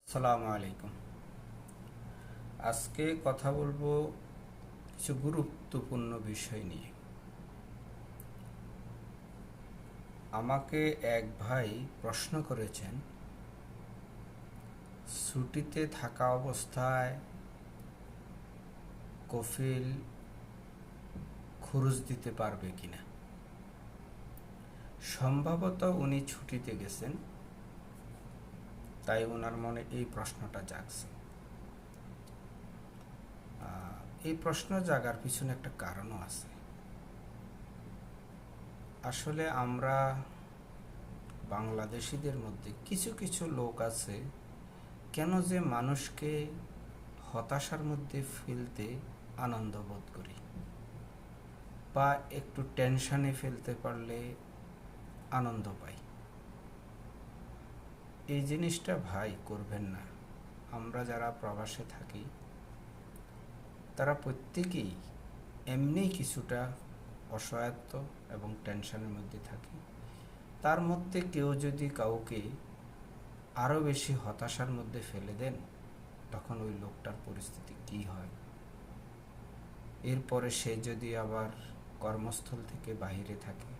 আসসালামু আলাইকুম। আজকে কথা বলবো কিছু গুরুত্বপূর্ণ বিষয় নিয়ে। আমাকে এক ভাই প্রশ্ন করেছেন, ছুটিতে থাকা অবস্থায় কফিল খরচ দিতে পারবে কিনা। সম্ভবত উনি ছুটিতে গেছেন, তাই ওনার মনে এই প্রশ্নটা জাগছে। এই প্রশ্ন জাগার পিছনে একটা কারণও আছে। আসলে আমরা বাংলাদেশিদের মধ্যে কিছু কিছু লোক আছে, কেন যে মানুষকে হতাশার মধ্যে ফেলতে আনন্দ বোধ করি, বা একটু টেনশনে ফেলতে পারলে আনন্দ পাই। এই জিনিসটা ভাই করবেন না। আমরা যারা প্রবাসে থাকি তারা প্রত্যেকেই এমনি কিছুটা অসহায়ত্ব এবং টেনশনের মধ্যে থাকি। তার মধ্যে কেউ যদি কাউকে আরও বেশি হতাশার মধ্যে ফেলে দেন, তখন ওই লোকটার পরিস্থিতি কী হয়। এরপরে সে যদি আবার কর্মস্থল থেকে বাইরে থাকে,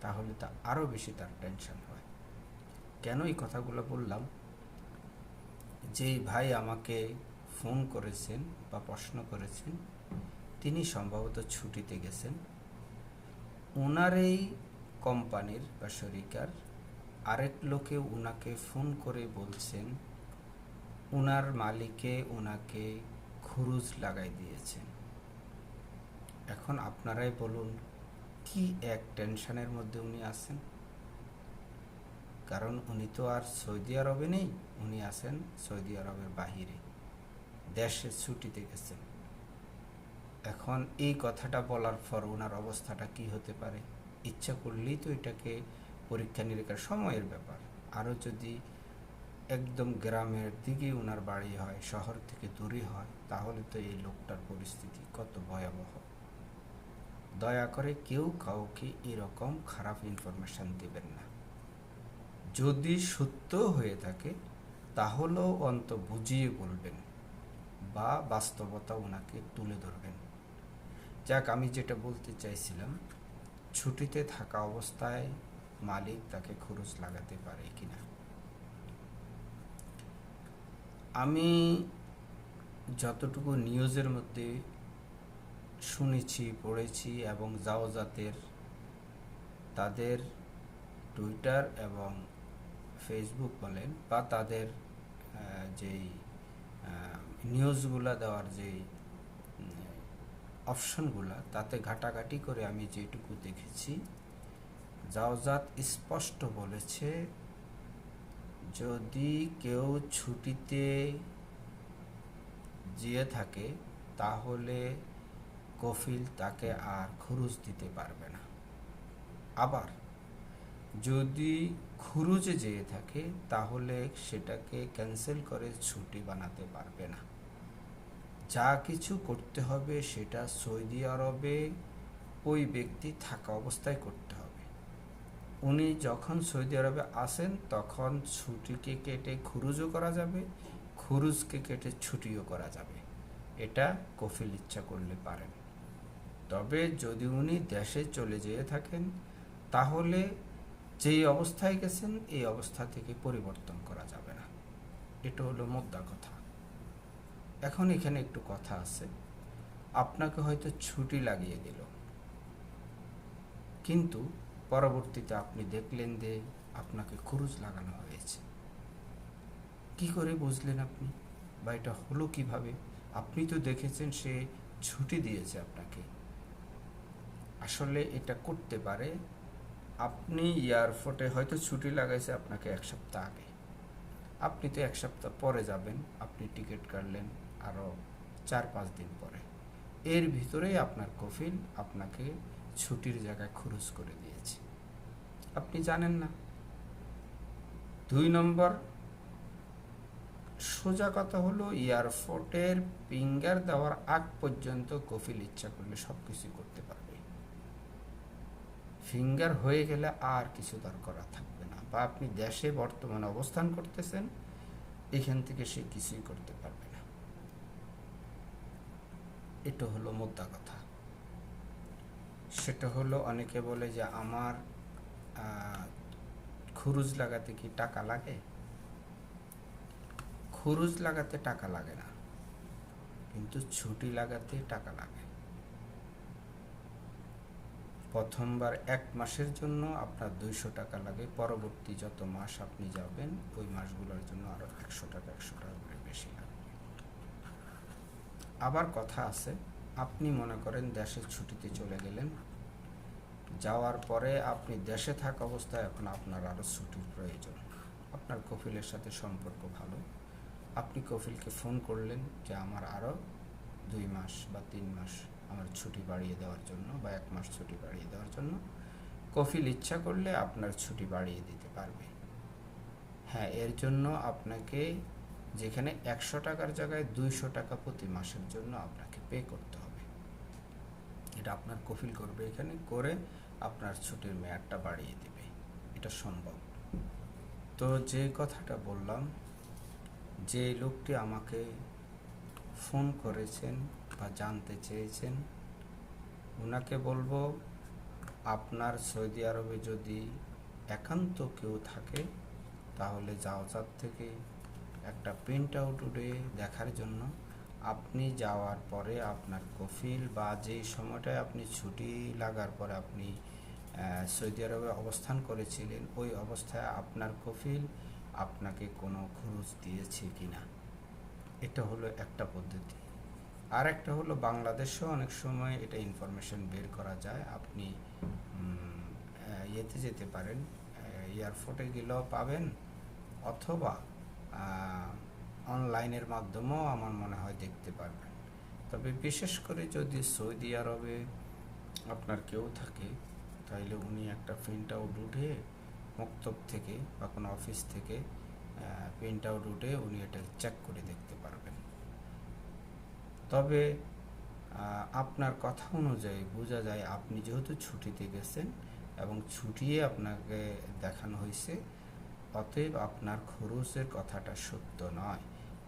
তাহলে তা আরও বেশি তার টেনশন হয়। কেন এই কথাগুলো বললাম, যে ভাই আমাকে ফোন করেছেন বা প্রশ্ন করেছেন, তিনি সম্ভবত ছুটিতে গেছেন। ওনার এই কোম্পানির বা শরিকার আরেক লোকে ওনাকে ফোন করে বলছেন ওনার মালিকে ওনাকে খরচ লাগাই দিয়েছেন। এখন আপনারাই বলুন, কি এক টেনশনের মধ্যে উনি আছেন। কারণ উনি তো আর সৌদি আরবে নেই, উনি আছেন সৌদি আরবের বাহিরে, দেশে ছুটিতে গেছেন। এখন এই কথাটা বলার পর ওনার অবস্থাটা কি হতে পারে। ইচ্ছা করলেই তো এটাকে পরীক্ষা নিরীক্ষার সময়ের ব্যাপার। আরও যদি একদম গ্রামের দিকে ওনার বাড়ি হয়, শহর থেকে দূরে হয়, তাহলে তো এই লোকটার পরিস্থিতি কত ভয়াবহ। দয়া করে কেউ কাউকে এরকম খারাপ ইনফরমেশান দেবেন না। যদি সত্য হয়ে থাকে তাহলেও বুঝিয়ে বলবেন বা বাস্তবতা ওনাকে তুলে ধরবেন। যাক, আমি যেটা বলতে চাইছিলাম, ছুটিতে থাকা অবস্থায় মালিক তাকে খরচ লাগাতে পারে কিনা। আমি যতটুকু নিউজের মধ্যে শুনেছি, পড়েছি, এবং জাওজাতের তাদের টুইটার এবং ফেসবুক বলেন বা তাদের যেই নিউজগুলো দেওয়ার যেই অপশনগুলো, তাতে ঘাটাঘাটি করে আমি যেটুকু দেখেছি, জাওজাত স্পষ্ট বলেছে যদি কেউ ছুটিতে যেয়ে থাকে তাহলে কফিল তাকে আর খরচ দিতে পারবে না। আবার যদি খুরুজে যেয়ে থাকে তাহলে সেটাকে ক্যান্সেল করে ছুটি বানাতে পারবে না। যা কিছু করতে হবে সেটা সৌদি আরবে ওই ব্যক্তি থাকা অবস্থায় করতে হবে। উনি যখন সৌদি আরবে আসেন তখন ছুটিকে কেটে খুরুজও করা যাবে, খুরুজকে কেটে ছুটিও করা যাবে। এটা কফিল ইচ্ছা করলে পারেন। তবে যদি উনি দেশে চলে যেয়ে থাকেন তাহলে যেই অবস্থায় গেছেন এই অবস্থা থেকে পরিবর্তন করা যাবে না। এটা হলো মোদ্দা কথা। এখন এখানে একটু কথা আছে। আপনাকে হয়তো ছুটি লাগিয়ে দিল, কিন্তু পরবর্তীতে আপনি দেখলেন যে আপনাকে খরচ লাগানো হয়েছে। কি করে বুঝলেন আপনি, বা এটা হলো কিভাবে? আপনি তো দেখেছেন সে ছুটি দিয়েছে আপনাকে। আসলে এটা করতে পারে, আপনি এয়ারপোর্টে হয়তো ছুটি লাগাইছে আপনাকে এক সপ্তাহ আগে, আপনি তো এক সপ্তাহ পরে যাবেন, আপনি টিকিট কাটলেন আরও 4-5 দিন পরে। এর ভিতরেই আপনার কফিল আপনাকে ছুটির জায়গায় খরচ করে দিয়েছে, আপনি জানেন না। 2 নম্বর, সোজা কথা হলো এয়ারপোর্টের ফিঙ্গার দেওয়ার আগ পর্যন্ত কফিল ইচ্ছা করলে সব কিছু করতে পারবে। ফিঙ্গার হয়ে গেলে আর কিছু দরকার থাকবে না। বা আপনি দেশে বর্তমানে অবস্থান করতেছেন, এখান থেকে সে কিছুই করতে পারবে না। এটা হলো মোদ্দা কথা। সেটা হলো অনেকে বলে যে আমার খরচ লাগাতে কি টাকা লাগে? খরচ লাগাতে টাকা লাগে না, কিন্তু ছুটি লাগাতে টাকা লাগে। প্রথমবার 1 মাসের জন্য আপনার 200 টাকা লাগে, পরবর্তী যত মাস আপনি যাবেন ওই মাসগুলোর জন্য আরও 100 টাকা করে বেশি লাগবে। আবার কথা আছে, আপনি মনে করেন দেশের ছুটিতে চলে গেলেন, যাওয়ার পরে আপনি দেশে থাকা অবস্থায় এখন আপনার আরও ছুটির প্রয়োজন। আপনার কফিলের সাথে সম্পর্ক ভালো, আপনি কফিলকে ফোন করলেন যে আমার আরও 2 মাস বা 3 মাস আমার ছুটি বাড়িয়ে দেওয়ার জন্য বা 1 মাস ছুটি বাড়িয়ে দেওয়ার জন্য। কফিল ইচ্ছা করলে আপনার ছুটি বাড়িয়ে দিতে পারবে। হ্যাঁ, এর জন্য আপনাকে যেখানে 100 টাকার জায়গায় 200 টাকা প্রতি মাসের জন্য আপনাকে পে করতে হবে। এটা আপনার কফিল করবে, এখানে করে আপনার ছুটির মেয়াদটা বাড়িয়ে দেবে। এটা সম্ভব। তো যে কথাটা বললাম, যে লোকটি আমাকে ফোন করেছেন বা জানতে চেয়েছেন, ওনাকে বলবো আপনার সৌদি আরবে যদি একান্ত কেউ থাকে তাহলে জাওজাত থেকে একটা প্রিন্ট আউট উঠে দেখার জন্য আপনি যাওয়ার পরে আপনার কফিল বা যেই সময়টায় আপনি ছুটি লাগার পরে আপনি সৌদি আরবে অবস্থান করেছিলেন ওই অবস্থায় আপনার কফিল আপনাকে কোনো খরচ দিয়েছে কিনা, এটা হলো একটা পদ্ধতি। আর একটা হলো বাংলাদেশেও অনেক সময় এটা ইনফরমেশন বের করা যায়। আপনি ইয়েতে যেতে পারেন, এয়ারপোর্টে গেলেও পাবেন, অথবা অনলাইনের মাধ্যমেও আমার মনে হয় দেখতে পারবেন। তবে বিশেষ করে যদি সৌদি আরবে আপনার কেউ থাকে তাহলে উনি একটা প্রিন্ট আউট উঠে মক্তব থেকে বা কোনো অফিস থেকে প্রিন্ট আউট উঠে উনি এটা চেক করে দেখতে পারবেন। তবে আপনার কথা অনুযায়ী বোঝা যায় আপনি যেহেতু ছুটিতে গেছেন এবং ছুটিয়ে আপনাকে দেখানো হয়েছে, অতএব আপনার খরচের কথাটা সত্য নয়।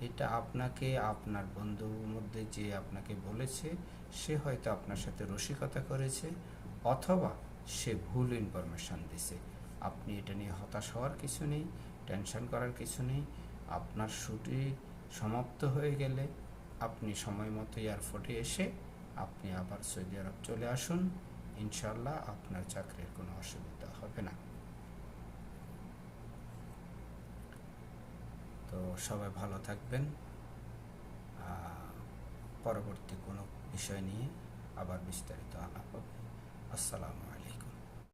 এটা আপনাকে আপনার বন্ধুর মধ্যে যে আপনাকে বলেছে সে হয়তো আপনার সাথে রসিকতা করেছে, অথবা সে ভুল ইনফরমেশান দিছে। আপনি এটা নিয়ে হতাশ হওয়ার কিছু নেই, টেনশন করার কিছু নেই। আপনার ছুটি সমাপ্ত হয়ে গেলে আপনি সময় মতো এয়ারপোর্টে এসে আপনি আবার সৌদি আরব চলে আসুন, ইনশাল্লাহ আপনার চাকরির কোনো অসুবিধা হবে না। তো সবাই ভালো থাকবেন। পরবর্তী কোনো বিষয় নিয়ে আবার বিস্তারিত আলাপ হবে। আসসালামু